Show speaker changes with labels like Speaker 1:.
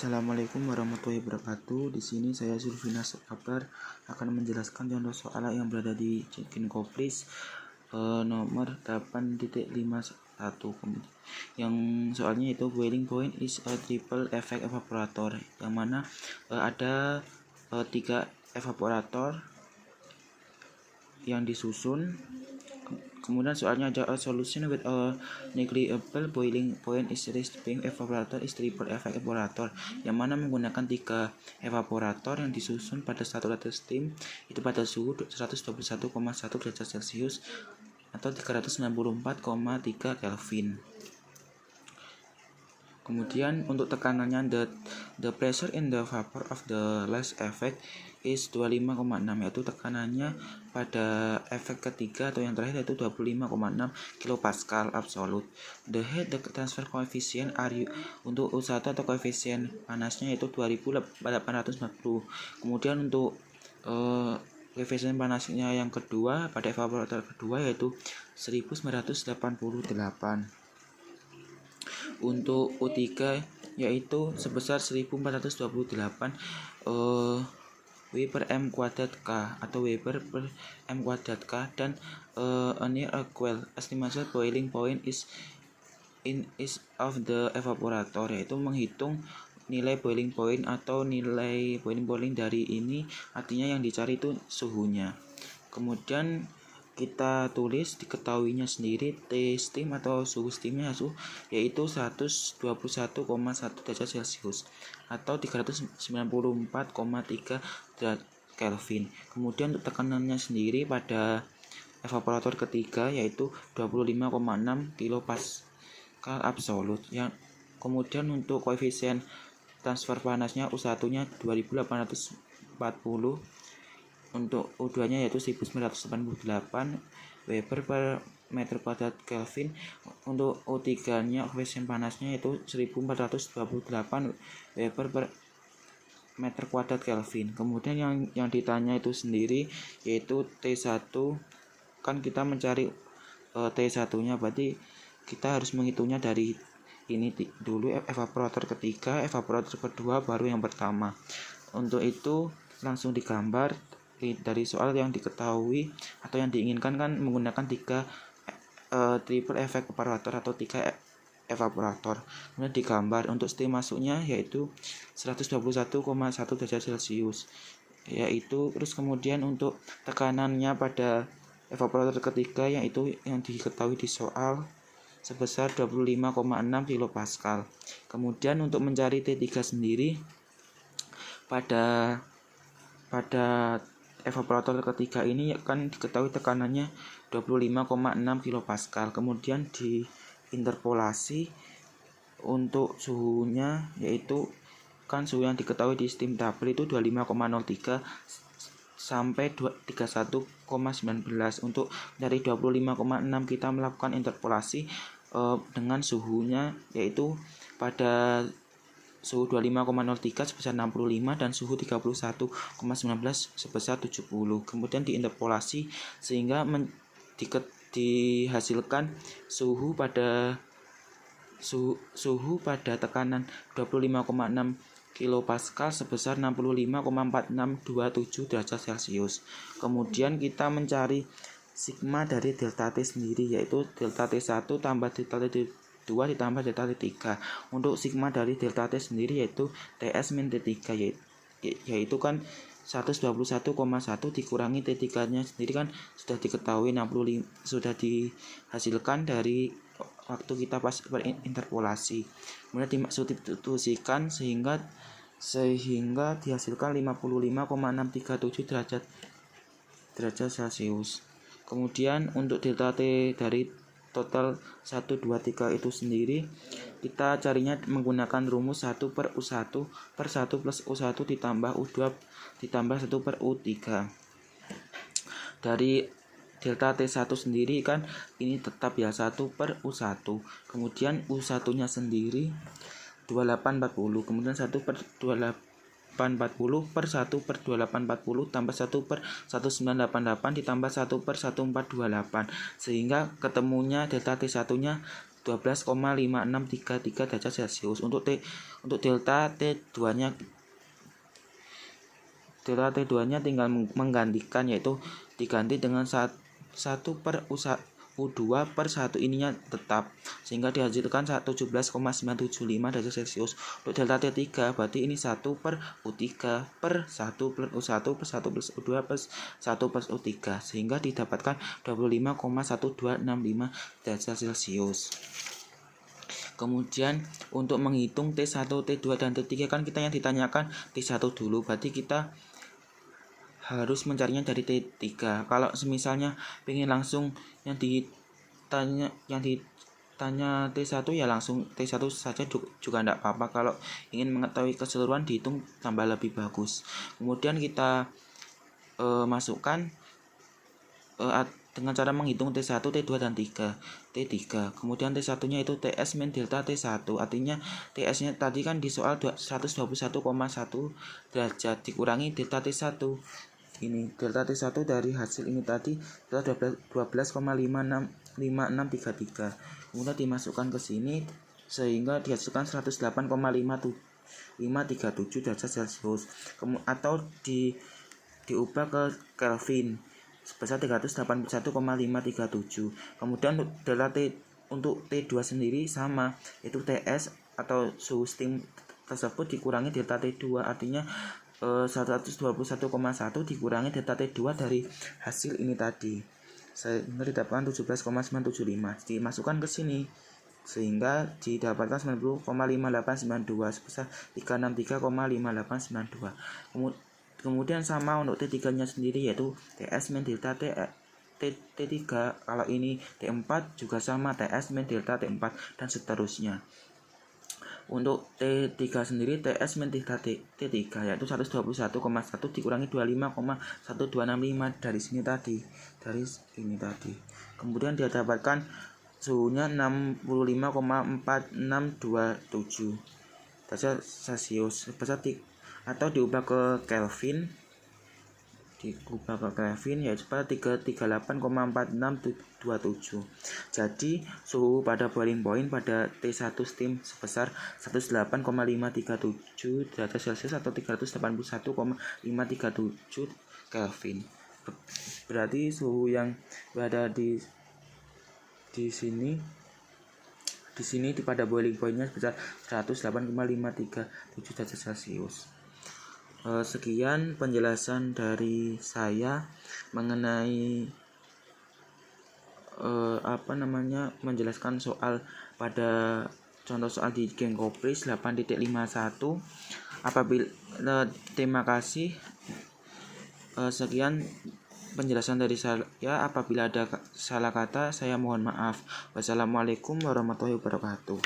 Speaker 1: Assalamualaikum warahmatullahi wabarakatuh. Di sini saya Zulfina Kabar akan menjelaskan contoh soal yang berada di Chicken Koplis nomor 8.51. Yang soalnya itu boiling point is a triple effect evaporator, yang mana ada 3 evaporator yang disusun. Kemudian soalnya ada a solution with a negligible boiling point is reached being evaporator is triple effect evaporator, yang mana menggunakan 3 evaporator yang disusun pada satu liter steam itu pada suhu 121,1 derajat Celcius atau 364,3 Kelvin. Kemudian untuk tekanannya, the pressure in the vapor of the last effect is 25,6, yaitu tekanannya pada efek ketiga atau yang terakhir yaitu 25,6 kilopascal absolute. The heat transfer coefficient are untuk U1 atau koefisien panasnya yaitu 2840. Kemudian untuk koefisien panasnya yang kedua pada evaporator kedua yaitu 1988. Untuk U3 yaitu sebesar 1428 W per M kuadrat K atau Weber per M kuadrat K, dan a near equal estimation boiling point is of the evaporator, yaitu menghitung nilai boiling point atau nilai boiling dari ini, artinya yang dicari itu suhunya. Kemudian kita tulis diketahuinya sendiri T steam atau suhu steamnya yaitu 121,1 derajat Celcius atau 394,3 derajat Kelvin. Kemudian untuk tekanannya sendiri pada evaporator ketiga yaitu 25,6 kilopascal absolute. Yang kemudian untuk koefisien transfer panasnya U1 nya 2840, untuk U2 nya yaitu 1988 Weber per meter kuadrat Kelvin. Untuk U3 nya koefisien panasnya yaitu 1428 Weber per meter kuadrat Kelvin. Kemudian yang ditanya itu sendiri yaitu T1, kan kita mencari T1 nya, berarti kita harus menghitungnya dari ini dulu, evaporator ketiga, evaporator kedua, baru yang pertama. Untuk itu langsung digambar dari soal yang diketahui atau yang diinginkan kan menggunakan 3 triple effect evaporator atau 3 evaporator. Kemudian digambar untuk steam masuknya yaitu 121,1 derajat Celcius yaitu. Terus kemudian untuk tekanannya pada evaporator ketiga yaitu yang diketahui di soal sebesar 25,6 kilopascal. Kemudian untuk mencari T3 sendiri pada evaporator ketiga ini kan diketahui tekanannya 25,6 kilopascal. Kemudian diinterpolasi untuk suhunya yaitu kan suhu yang diketahui di steam tabel itu 25,03 sampai 31,19. Untuk dari 25,6 kita melakukan interpolasi dengan suhunya yaitu pada suhu 25,03 sebesar 65 dan suhu 31,19 sebesar 70. Kemudian diinterpolasi sehingga dihasilkan suhu pada tekanan 25,6 kilopascal sebesar 65,4627 derajat Celcius. Kemudian kita mencari sigma dari delta T sendiri yaitu delta T1 tambah delta T2 ditambah delta T3. Untuk sigma dari delta T sendiri yaitu TS min T3 yaitu kan 121,1 dikurangi T3 nya sendiri kan sudah diketahui 65, sudah dihasilkan dari waktu kita pas berinterpolasi. Kemudian disubstitusikan sehingga dihasilkan 55,637 derajat Celcius. Kemudian untuk delta T dari total 1, 2, 3 itu sendiri kita carinya menggunakan rumus 1 per U1 per 1 plus U1 ditambah U2 ditambah 1 per U3. Dari delta T1 sendiri kan ini tetap ya 1 per U1. Kemudian U1 nya sendiri 2840, kemudian 1 per 2840 per 1 per 2840 tambah 1 per 1988 ditambah 1 per 1428 sehingga ketemunya delta T1 nya 12,5633 derajat Celcius. Untuk delta T2-nya tinggal menggantikan, yaitu diganti dengan 1/U2/1 ininya tetap, sehingga dihasilkan 17,975 derajat Celcius. Untuk delta T3 berarti ini 1/U3/1+1+1+U2+1+U3, sehingga didapatkan 25,1265 derajat Celcius. Kemudian untuk menghitung T1, T2 dan T3 kan kita yang ditanyakan T1 dulu, berarti kita harus mencarinya dari T3. Kalau misalnya pengen langsung yang ditanya T1 ya langsung T1 saja juga tidak apa-apa. Kalau ingin mengetahui keseluruhan dihitung tambah lebih bagus. Kemudian kita masukkan dengan cara menghitung T1, T2 dan T3. Kemudian T1-nya itu TS min delta T1. Artinya TS-nya tadi kan di soal 121,1 derajat dikurangi delta T1. Ini delta T1 dari hasil ini tadi adalah 12,5633. Kemudian dimasukkan ke sini sehingga dihasilkan 108,537 derajat Celcius. Atau diubah ke Kelvin sebesar 381,537. Kemudian untuk T2 sendiri sama, yaitu TS atau suhu steam tersebut dikurangi delta T2, artinya 121,1 dikurangi delta T2 dari hasil ini tadi, sehingga didapatkan 17,975. Dimasukkan ke sini sehingga didapatkan 90,5892 sebesar 363,5892. Kemudian sama untuk T3-nya sendiri, yaitu TS min delta T3. Kalau ini T4 juga sama, TS min delta T4 dan seterusnya. Untuk T3 sendiri TS min delta T3 yaitu 121,1 dikurangi 25,1265 dari sini tadi. Kemudian dia dapatkan suhunya 65,4627 derajat Celcius atau diubah ke Kelvin. Yaitu pada 338,4627. Jadi suhu pada boiling point pada T1 steam sebesar 108,537 derajat Celcius atau 381,537 Kelvin. Berarti suhu yang berada di sini pada boiling pointnya sebesar 108,537 derajat Celcius. Sekian penjelasan dari saya mengenai menjelaskan soal pada contoh soal di Gengkopris 8.51. Terima kasih. Sekian penjelasan dari saya. Apabila ada salah kata saya mohon maaf. Wassalamualaikum warahmatullahi wabarakatuh.